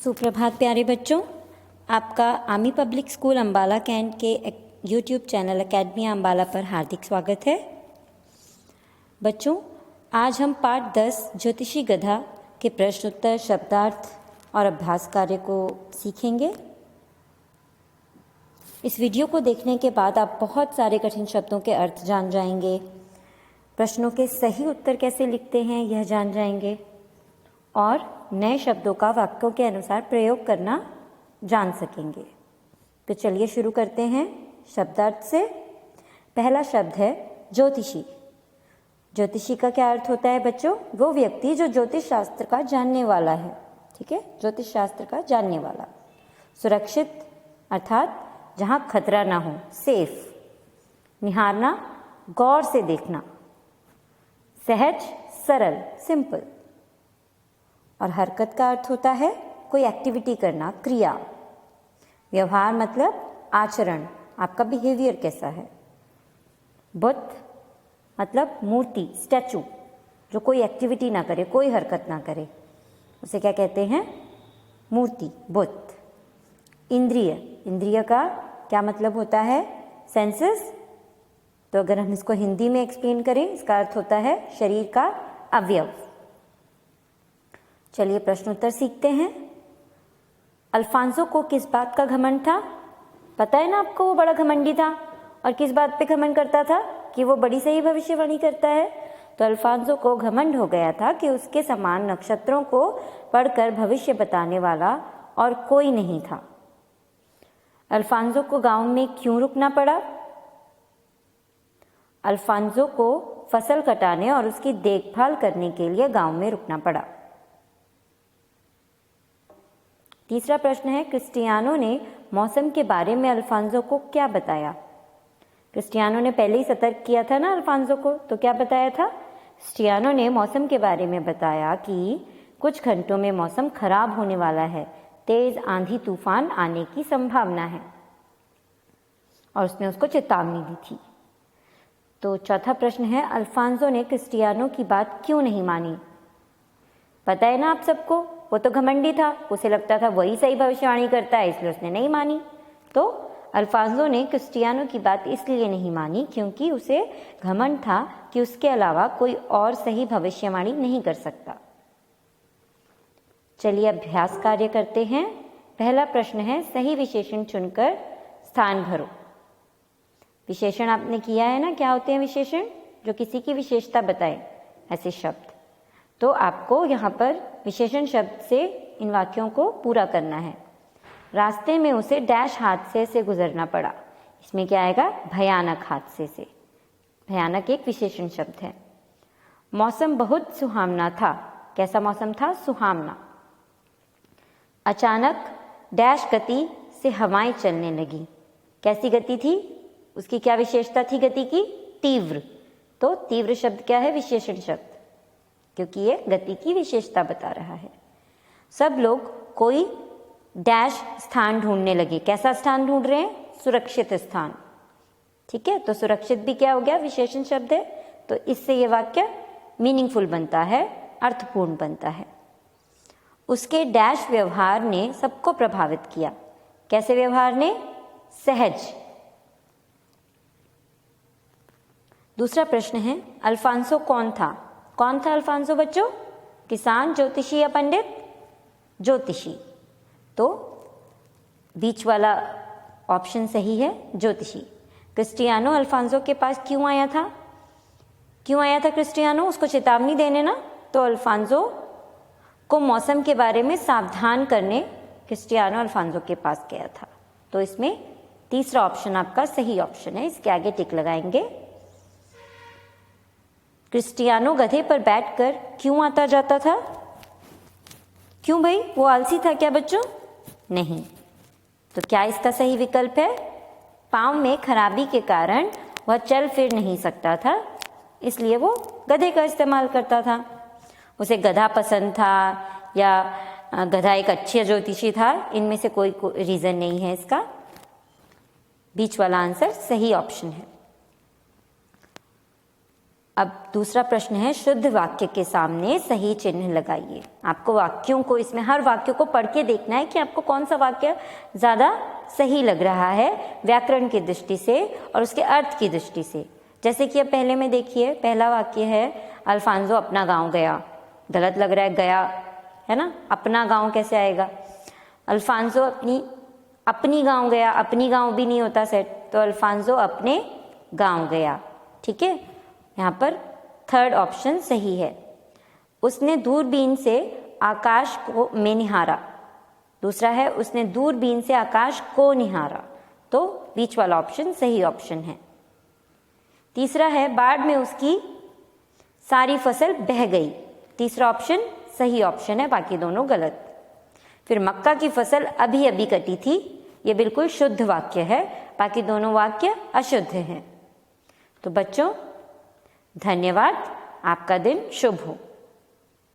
सुप्रभात प्यारे बच्चों, आपका आमी पब्लिक स्कूल अम्बाला कैंट के यूट्यूब चैनल एकेडमी अम्बाला पर हार्दिक स्वागत है। बच्चों, आज हम पाठ 10 ज्योतिषी गधा के प्रश्न उत्तर, शब्दार्थ और अभ्यास कार्य को सीखेंगे। इस वीडियो को देखने के बाद आप बहुत सारे कठिन शब्दों के अर्थ जान जाएंगे, प्रश्नों के सही उत्तर कैसे लिखते हैं यह जान जाएंगे और नए शब्दों का वाक्यों के अनुसार प्रयोग करना जान सकेंगे। तो चलिए शुरू करते हैं शब्दार्थ से। पहला शब्द है ज्योतिषी। ज्योतिषी का क्या अर्थ होता है बच्चों? वो व्यक्ति जो ज्योतिष शास्त्र का जानने वाला है। ठीक है, ज्योतिष शास्त्र का जानने वाला। सुरक्षित अर्थात जहाँ खतरा ना हो, सेफ। निहारना, गौर से देखना। सहज, सरल, सिंपल। और हरकत का अर्थ होता है कोई एक्टिविटी करना, क्रिया। व्यवहार मतलब आचरण, आपका बिहेवियर कैसा है। बुद्ध मतलब मूर्ति, स्टैचू, जो कोई एक्टिविटी ना करे, कोई हरकत ना करे, उसे क्या कहते हैं? मूर्ति, बुद्ध। इंद्रिय, इंद्रिय का क्या मतलब होता है? सेंसेस। तो अगर हम इसको हिंदी में एक्सप्लेन करें, इसका अर्थ होता है शरीर का अवयव। चलिए प्रश्नोत्तर सीखते हैं। अल्फांसो को किस बात का घमंड था? पता है ना आपको, वो बड़ा घमंडी था। और किस बात पे घमंड करता था? कि वो बड़ी सही भविष्यवाणी करता है। तो अल्फांसो को घमंड हो गया था कि उसके समान नक्षत्रों को पढ़कर भविष्य बताने वाला और कोई नहीं था। अल्फांसो को गांव में क्यों रुकना पड़ा? अल्फांसो को फसल कटाने और उसकी देखभाल करने के लिए गांव में रुकना पड़ा। तीसरा प्रश्न है, क्रिस्टियानो ने मौसम के बारे में अल्फांसो को क्या बताया? क्रिस्टियानो ने पहले ही सतर्क किया था ना अल्फांसो को, तो क्या बताया था? क्रिस्टियानो ने मौसम के बारे में बताया कि कुछ घंटों में मौसम खराब होने वाला है, तेज आंधी तूफान आने की संभावना है, और उसने उसको चेतावनी दी थी। तो चौथा प्रश्न है, अल्फांसो ने क्रिस्टियानो की बात क्यों नहीं मानी? पता है ना आप सबको, वो तो घमंडी था, उसे लगता था वही सही भविष्यवाणी करता है, इसलिए उसने नहीं मानी। तो अल्फांसो ने क्रिस्टियानो की बात इसलिए नहीं मानी क्योंकि उसे घमंड था कि उसके अलावा कोई और सही भविष्यवाणी नहीं कर सकता। चलिए अभ्यास कार्य करते हैं। पहला प्रश्न है, सही विशेषण चुनकर स्थान भरो। विशेषण आपने किया है ना, क्या होते हैं विशेषण? जो किसी की विशेषता बताए, ऐसे शब्द। तो आपको यहाँ पर विशेषण शब्द से इन वाक्यों को पूरा करना है। रास्ते में उसे डैश हादसे से गुजरना पड़ा। इसमें क्या आएगा? भयानक हादसे से। भयानक एक विशेषण शब्द है। मौसम बहुत सुहावना था। कैसा मौसम था? सुहावना। अचानक डैश गति से हवाएं चलने लगी। कैसी गति थी? उसकी क्या विशेषता थी गति की? तीव्र। तो तीव्र शब्द क्या है? विशेषण शब्द, क्योंकि ये गति की विशेषता बता रहा है। सब लोग कोई डैश स्थान ढूंढने लगे। कैसा स्थान ढूंढ रहे हैं? सुरक्षित स्थान। ठीक है, तो सुरक्षित भी क्या हो गया? विशेषण शब्द है। तो इससे ये वाक्य मीनिंगफुल बनता है, अर्थपूर्ण बनता है। उसके डैश व्यवहार ने सबको प्रभावित किया। कैसे व्यवहार ने? सहज। दूसरा प्रश्न है, अल्फांसो कौन था? कौन था अल्फांसो बच्चों? किसान, ज्योतिषी या पंडित? ज्योतिषी। तो बीच वाला ऑप्शन सही है, ज्योतिषी। क्रिस्टियानो अल्फांसो के पास क्यों आया था? क्यों आया था क्रिस्टियानो? उसको चेतावनी देने ना। तो अल्फांसो को मौसम के बारे में सावधान करने क्रिस्टियानो अल्फांसो के पास गया था। तो इसमें तीसरा ऑप्शन आपका सही ऑप्शन है, इसके आगे टिक लगाएंगे। क्रिस्टियानो गधे पर बैठकर क्यों आता जाता था? क्यों भाई? वो आलसी था क्या बच्चों? नहीं। तो क्या इसका सही विकल्प है? पाँव में खराबी के कारण वह चल फिर नहीं सकता था, इसलिए वो गधे का इस्तेमाल करता था। उसे गधा पसंद था या गधा एक अच्छी ज्योतिषी था, इनमें से कोई रीजन नहीं है इसका। बीच वाला आंसर सही ऑप्शन है। अब दूसरा प्रश्न है, शुद्ध वाक्य के सामने सही चिन्ह लगाइए। आपको वाक्यों को, इसमें हर वाक्य को पढ़ के देखना है कि आपको कौन सा वाक्य ज़्यादा सही लग रहा है व्याकरण की दृष्टि से और उसके अर्थ की दृष्टि से। जैसे कि अब पहले में देखिए, पहला वाक्य है अल्फांसो अपना गांव गया, गलत लग रहा है गया, है ना, अपना गांव कैसे आएगा। अल्फांसो अपनी गांव गया, अपनी गांव भी नहीं होता सेट, तो अल्फांसो अपने गांव गया। ठीक है, यहाँ पर थर्ड ऑप्शन सही है। उसने दूरबीन से आकाश को में निहारा, दूसरा है उसने दूरबीन से आकाश को निहारा, तो बीच वाला ऑप्शन सही ऑप्शन है। तीसरा है बाढ़ में उसकी सारी फसल बह गई, तीसरा ऑप्शन सही ऑप्शन है, बाकी दोनों गलत। फिर मक्का की फसल अभी अभी कटी थी, ये बिल्कुल शुद्ध वाक्य है, बाकी दोनों वाक्य अशुद्ध हैं। तो बच्चों धन्यवाद, आपका दिन शुभ हो।